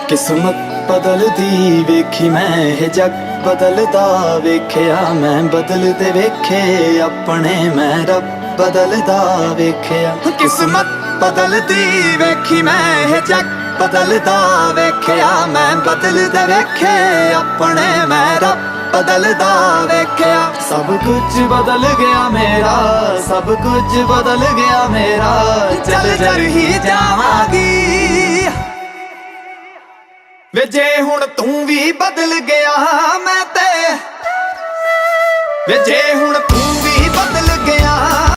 किस्मत बदलदी वेखी मैं ये जग बदलदा वेख्या मैं बदलदे वेखे अपने मैं रब बदलदा वेख्या। किस्मत बदलदी वेखी मैं ये जग बदलदा वेख्या मैं बदलदे वेखे अपने मैं रब बदलदा वेख्या। सब कुछ बदल गया मेरा, सब कुछ बदल गया मेरा, चल जर ही जावांगी वे जे हुण तू भी बदल गया मैं ते वे जे हुण तू